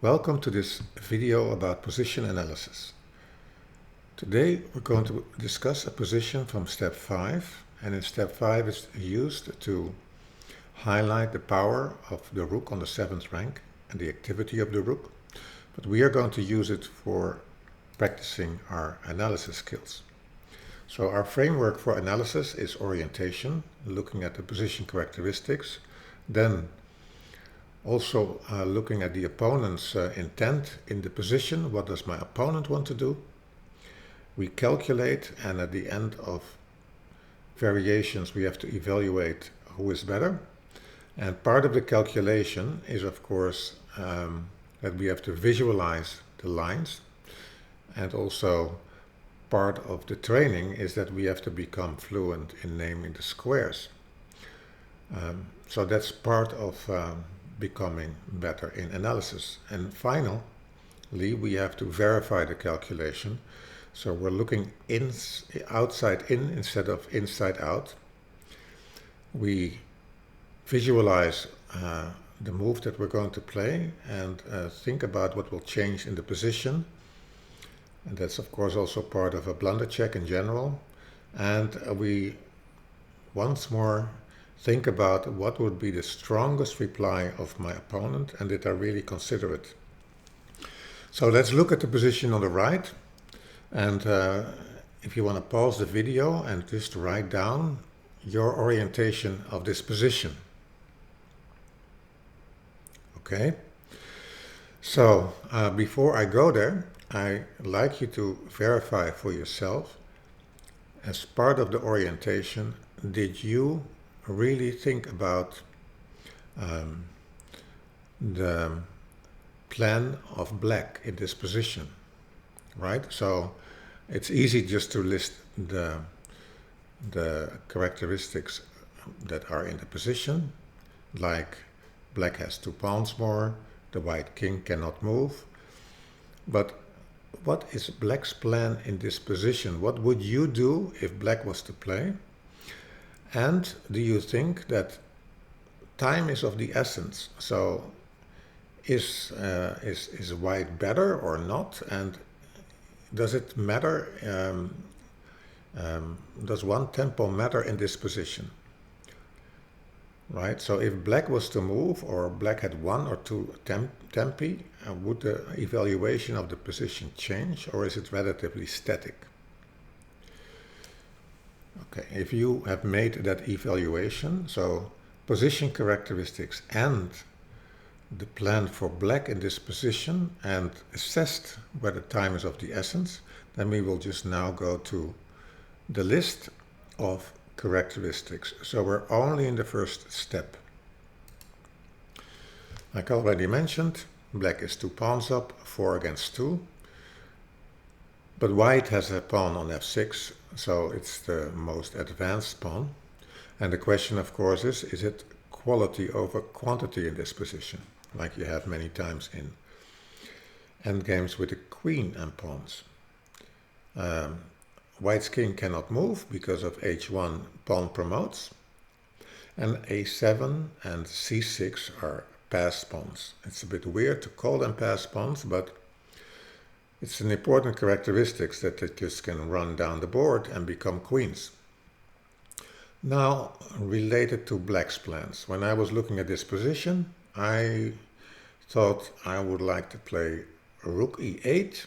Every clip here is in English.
Welcome to this video about position analysis. Today we're going to discuss a position from step 5, and in step 5 it's used to highlight the power of the rook on the 7th rank and the activity of the rook, but we are going to use it for practicing our analysis skills. So our framework for analysis is orientation, looking at the position characteristics, then also looking at the opponent's intent in the position. What does my opponent want to do? We calculate, and at the end of variations we have to evaluate who is better. And part of the calculation is, of course, that we have to visualize the lines, and also part of the training is that we have to become fluent in naming the squares. So that's part of becoming better in analysis. And finally, we have to verify the calculation. So we're looking outside in instead of inside out. We visualize the move that we're going to play and think about what will change in the position. And that's of course also part of a blunder check in general. And we once more think about what would be the strongest reply of my opponent, and did I really consider it? So let's look at the position on the right. And if you want to pause the video and just write down your orientation of this position. Okay? So before I go there, I'd like you to verify for yourself, as part of the orientation, did you really think about the plan of black in this position, right? So it's easy just to list the characteristics that are in the position, like black has 2 pawns more, the white king cannot move. But what is black's plan in this position? What would you do if black was to play? And do you think that time is of the essence? So is white better or not? And does it matter? Does one tempo matter in this position? Right? So if black was to move, or black had 1 or 2 tempi, would the evaluation of the position change, or is it relatively static? Okay, if you have made that evaluation, so position characteristics and the plan for black in this position, and assessed whether time is of the essence, then we will just now go to the list of characteristics. So we're only in the first step. Like already mentioned, black is 2 pawns up, 4 against 2. But white has a pawn on f6, so it's the most advanced pawn. And the question, of course, is it quality over quantity in this position, like you have many times in endgames with the queen and pawns. White's king cannot move because of h1, pawn promotes, and a7 and c6 are passed pawns. It's a bit weird to call them passed pawns, but it's an important characteristic that they just can run down the board and become queens. Now, related to black's plans. When I was looking at this position, I thought I would like to play rook e8,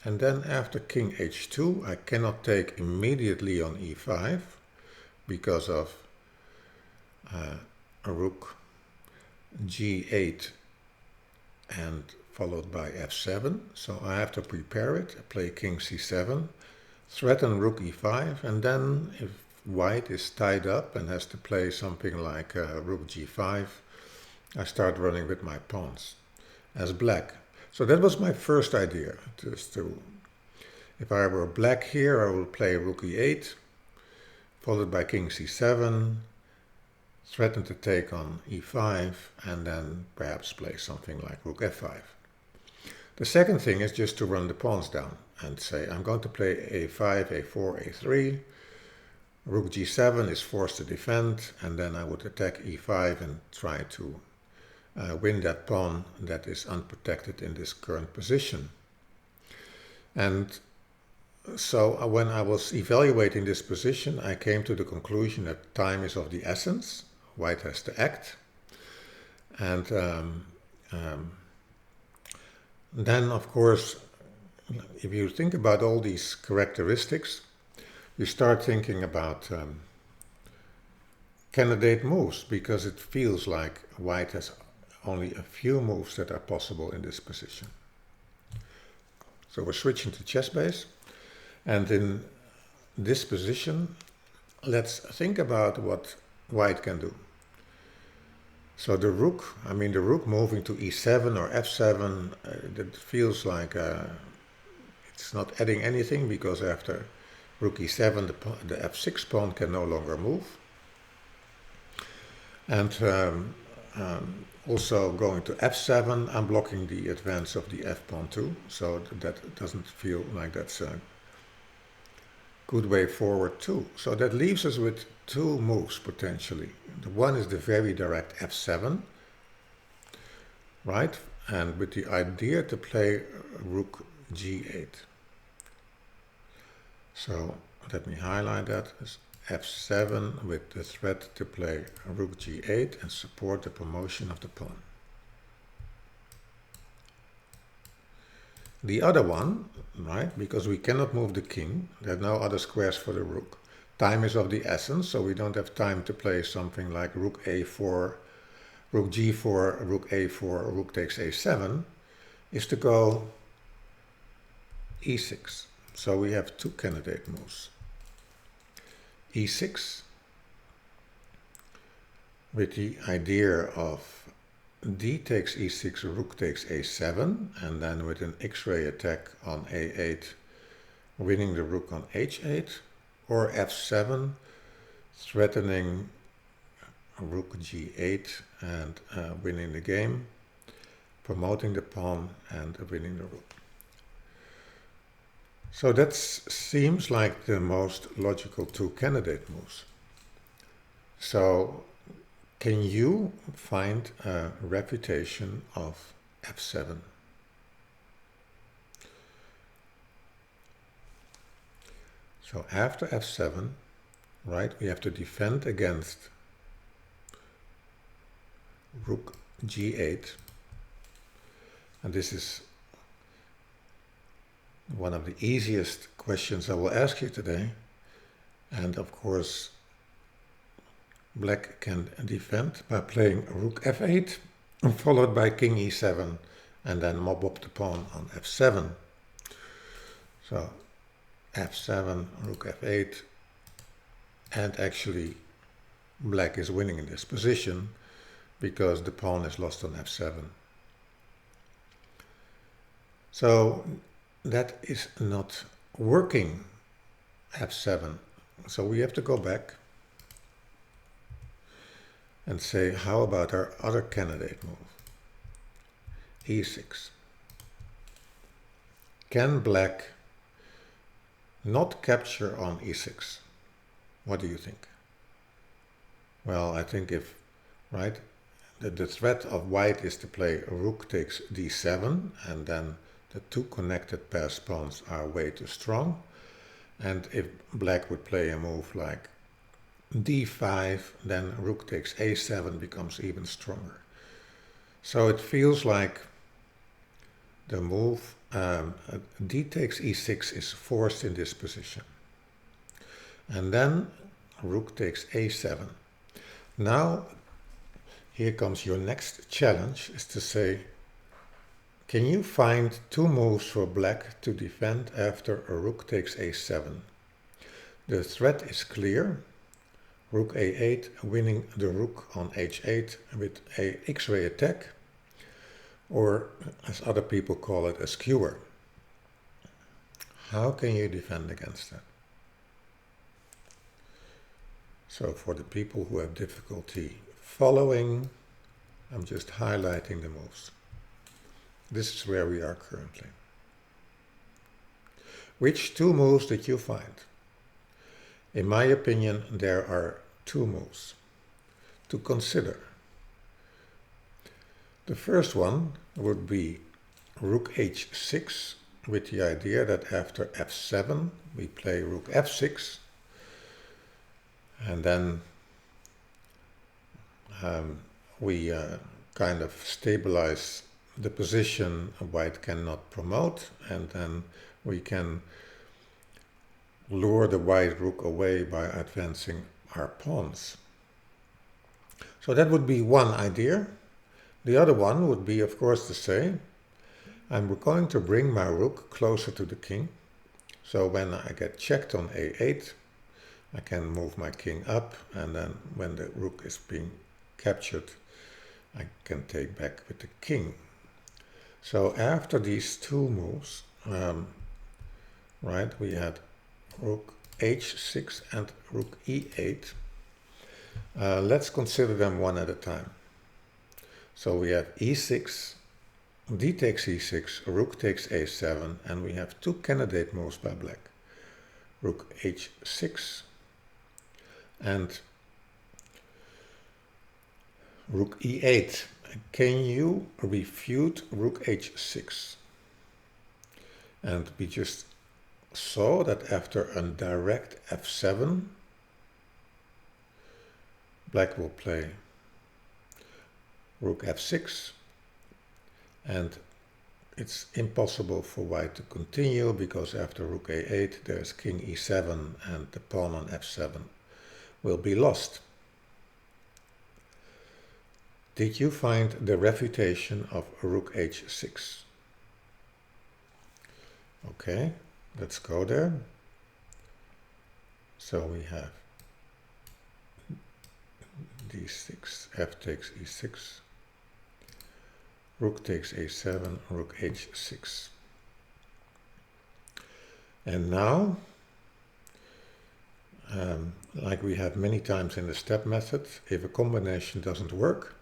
and then after king h2, I cannot take immediately on e5 because of a rook g8 and followed by f7, so I have to prepare it. I play king c7, threaten rook e5, and then if white is tied up and has to play something like rook g5, I start running with my pawns as black. So that was my first idea, just to, if I were black here, I would play rook e8, followed by king c7, threaten to take on e5, and then perhaps play something like rook f5. The second thing is just to run the pawns down and say I'm going to play a5, a4, a3. Rook g7 is forced to defend, and then I would attack e5 and try to win that pawn that is unprotected in this current position. And so when I was evaluating this position, I came to the conclusion that time is of the essence. White has to act. And then, of course, if you think about all these characteristics, you start thinking about candidate moves, because it feels like white has only a few moves that are possible in this position. So we're switching to chess base. And in this position, let's think about what white can do. So the rook moving to e7 or f7, that feels like it's not adding anything, because after rook e7, the f6 pawn can no longer move. And also going to f7, I'm blocking the advance of the f pawn too, so that doesn't feel like that's a good way forward too. So that leaves us with two moves potentially. The one is the very direct f7, right? And with the idea to play rook g8. So let me highlight that as f7 with the threat to play rook g8 and support the promotion of the pawn. The other one, right, because we cannot move the king, there are no other squares for the rook. Time is of the essence, so we don't have time to play something like rook a4, rook g4, rook a4, rook takes a7, is to go e6. So we have two candidate moves. e6, with the idea of d takes e6, rook takes a7, and then with an x-ray attack on a8, winning the rook on h8, or f7, threatening rook g8 and winning the game, promoting the pawn and winning the rook. So that seems like the most logical two candidate moves. So can you find a refutation of f7? So after f7, right, we have to defend against rook g8. And this is one of the easiest questions I will ask you today. And of course, black can defend by playing rook f8, followed by king e7, and then mob up the pawn on f7. So f7, rook f8, and actually black is winning in this position because the pawn is lost on f7. So that is not working, f7. So we have to go back and say, how about our other candidate move? e6. Can black not capture on e6? What do you think? Well, I think if, right, the threat of white is to play rook takes d7, and then the two connected passed pawns are way too strong. And if black would play a move like d5, then rook takes a7 becomes even stronger. So it feels like the move d takes e6 is forced in this position. And then rook takes a7. Now, here comes your next challenge, is to say, can you find two moves for black to defend after a rook takes a7? The threat is clear. Rook a8, winning the rook on h8 with a x-ray attack, or as other people call it, a skewer. How can you defend against that? So for the people who have difficulty following, I'm just highlighting the moves. This is where we are currently. Which two moves did you find? In my opinion, there are two moves to consider. The first one would be rook h6, with the idea that after f7 we play rook f6, and then we kind of stabilize the position white cannot promote, and then we can lure the white rook away by advancing our pawns. So that would be one idea. The other one would be, of course, to say, I'm going to bring my rook closer to the king. So when I get checked on a8, I can move my king up, and then when the rook is being captured, I can take back with the king. So after these two moves, right, we had rook h6 and rook e8. Let's consider them one at a time. So we have e6, d takes e6, rook takes a7, and we have two candidate moves by black. Rook h6 and rook e8. Can you refute rook h6? And we just saw that after a direct f7, black will play rook f6, and it's impossible for white to continue, because after rook a8 there's king e7, and the pawn on f7 will be lost. Did you find the refutation of rook h6? Okay, let's go there. So we have d6, f takes e6, rook takes a7, rook h6. And now, like we have many times in the step method, if a combination doesn't work,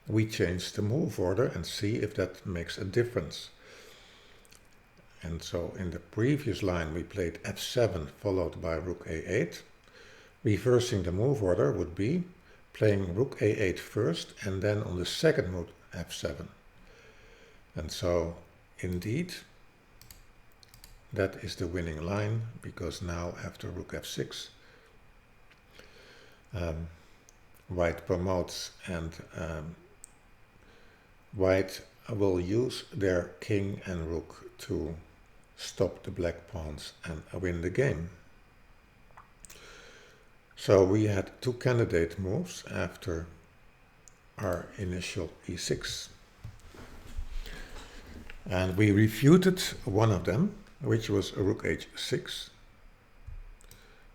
we change the move order and see if that makes a difference. And so in the previous line we played f7 followed by rook a8. Reversing the move order would be playing rook a8 first, and then on the second move f7. And so indeed that is the winning line, because now after rook f6 white promotes, and white will use their king and rook to stop the black pawns and win the game. So we had two candidate moves after our initial e6. And we refuted one of them, which was rook h6,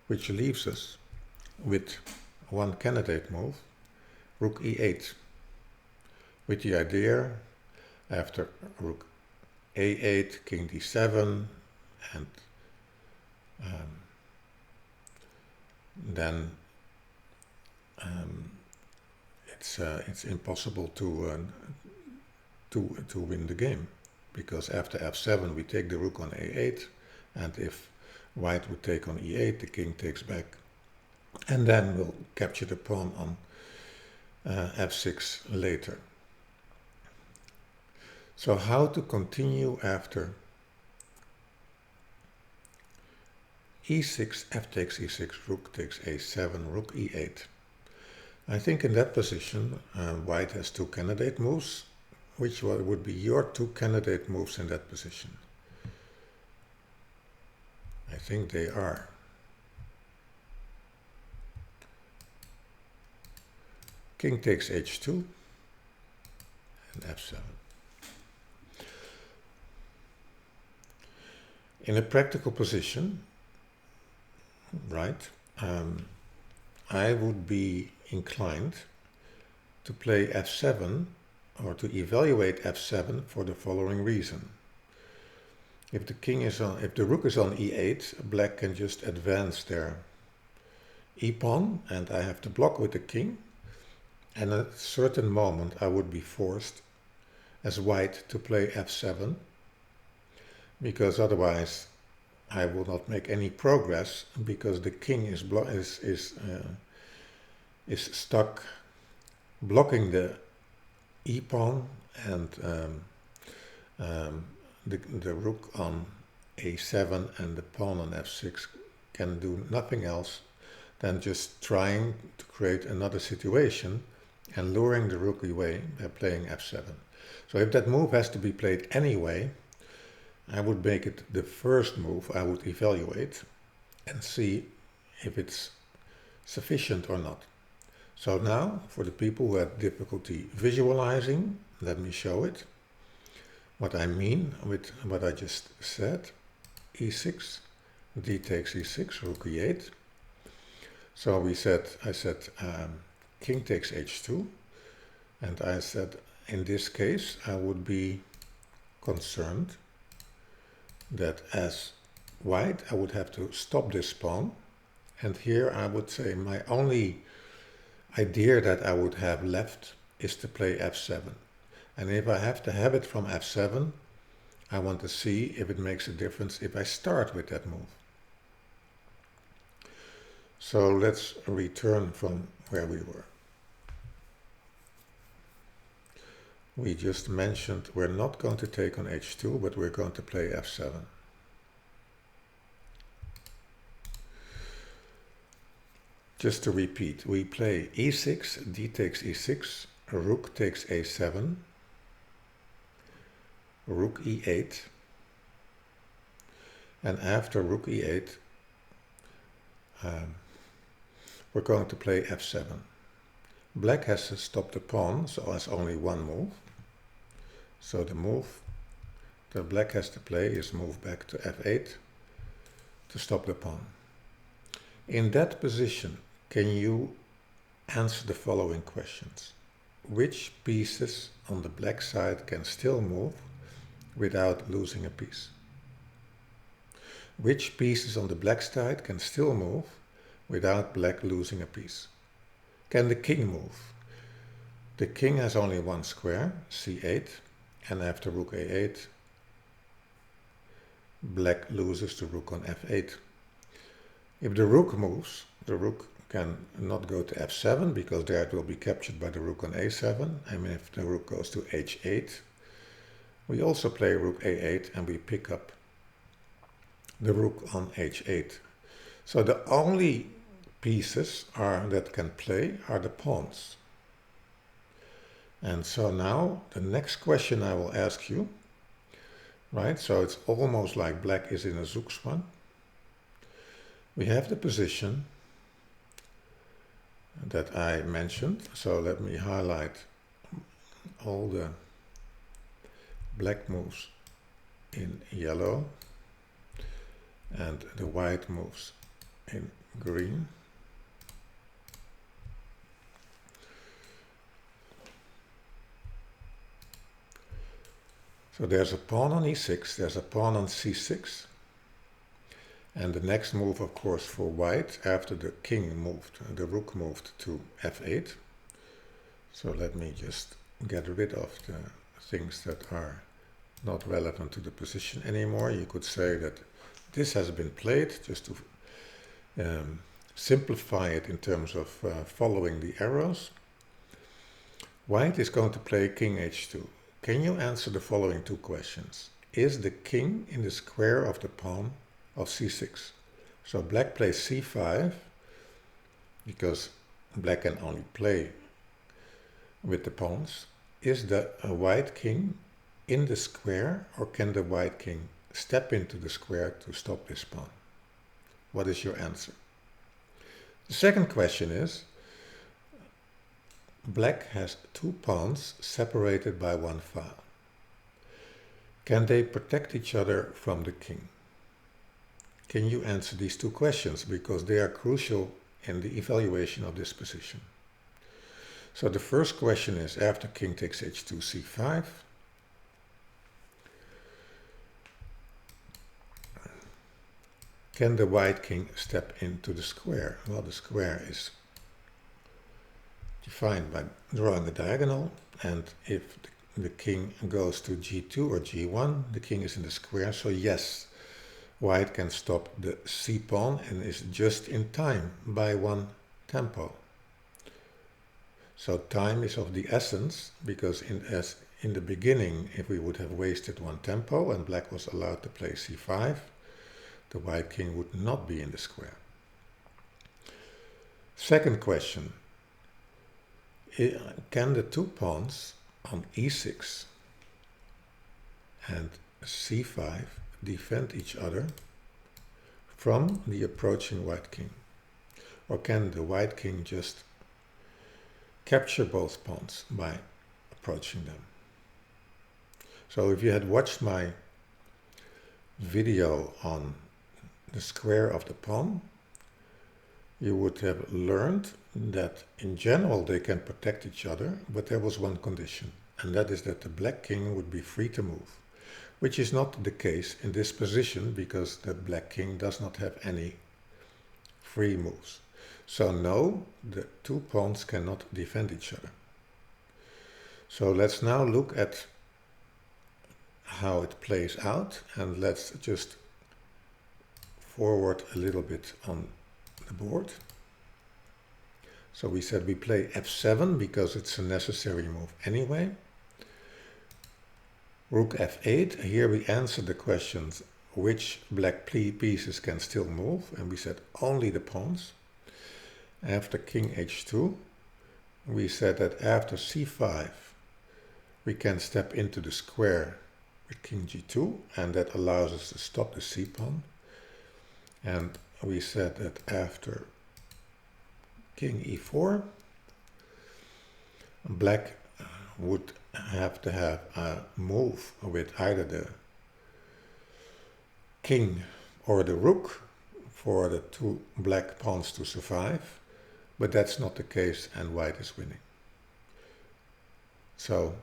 which leaves us with one candidate move, rook e8, with the idea after rook a8, king d7, and then it's impossible to win the game, because after f7 we take the rook on a8, and if white would take on e8, the king takes back, and then we'll capture the pawn on f6 later. So how to continue after e6, f takes e6, rook takes a7, rook e8. I think in that position white has two candidate moves. Which would be your two candidate moves in that position? I think they are king takes h2 and f7. In a practical position, right, I would be inclined to play f7, or to evaluate f7, for the following reason. If the rook is on e8, black can just advance their e-pawn, and I have to block with the king. And at a certain moment I would be forced as white to play f7, because otherwise I will not make any progress, because the king is stuck blocking the e-pawn, and the rook on a7 and the pawn on f6 can do nothing else than just trying to create another situation and luring the rook away by playing f7. So if that move has to be played anyway, I would make it the first move I would evaluate and see if it's sufficient or not. So now, for the people who have difficulty visualizing, let me show it. What I mean with what I just said, e6, d takes e6, rook e8. So I said king takes h2, and I said in this case I would be concerned that as white I would have to stop this pawn, and here I would say my only idea that I would have left is to play f7. And if I have to have it from f7, I want to see if it makes a difference if I start with that move. So let's return from where we were. We just mentioned we're not going to take on h2, but we're going to play f7. Just to repeat, we play e6, d takes e6, rook takes a7, rook e8, and after rook e8 we're going to play f7. Black has to stop the pawn, so has only one move. So the move that black has to play is move back to f8 to stop the pawn. In that position, can you answer the following questions? Which pieces on the black side can still move without losing a piece? Which pieces on the black side can still move without black losing a piece? Can the king move? The king has only one square, c8, and after rook a8, black loses the rook on f8. If the rook moves, the rook can not go to f7 because there it will be captured by the rook on a7. And if the rook goes to h8, we also play rook a8 and we pick up the rook on h8. So the only pieces that can play are the pawns. And so now the next question I will ask you, right? So it's almost like black is in a zugzwang. We have the position that I mentioned. So let me highlight all the black moves in yellow and the white moves in green. So there's a pawn on e6, there's a pawn on c6, and the next move, of course, for white, after the king moved, the rook moved to f8. So let me just get rid of the things that are not relevant to the position anymore. You could say that this has been played just to simplify it in terms of following the arrows. White is going to play king h2. Can you answer the following two questions? Is the king in the square of the pawn of c6? So black plays c5 because black can only play with the pawns. Is the white king in the square, or can the white king step into the square to stop this pawn? What is your answer? The second question is, black has two pawns separated by one file. Can they protect each other from the king? Can you answer these two questions, because they are crucial in the evaluation of this position? So the first question is, after king takes h2, c5, can the white king step into the square? Well, the square is defined by drawing a diagonal, and if the king goes to g2 or g1, the king is in the square, so yes, white can stop the c pawn and is just in time by one tempo. So time is of the essence, because in the beginning, if we would have wasted one tempo and black was allowed to play c5, the white king would not be in the square. Second question, can the two pawns on e6 and c5 defend each other from the approaching white king? Or can the white king just capture both pawns by approaching them? So if you had watched my video on the square of the pawn, you would have learned that in general they can protect each other, but there was one condition, and that is that the black king would be free to move, which is not the case in this position because the black king does not have any free moves. So no, the two pawns cannot defend each other. So let's now look at how it plays out, and let's just forward a little bit on the board. So we said we play f7 because it's a necessary move anyway. Rook f8, here we answered the questions which black pieces can still move, and we said only the pawns. After king h2, we said that after c5 we can step into the square with king g2, and that allows us to stop the c-pawn. And we said that after king e4, black would have to have a move with either the king or the rook for the two black pawns to survive, but that's not the case and white is winning. So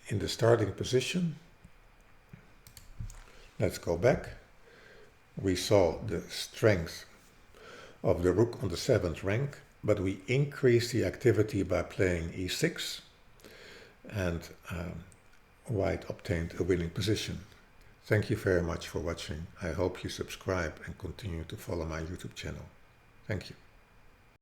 in the starting position, let's go back. We saw the strength of the rook on the 7th rank, but we increased the activity by playing e6, and white obtained a winning position. Thank you very much for watching. I hope you subscribe and continue to follow my YouTube channel. Thank you.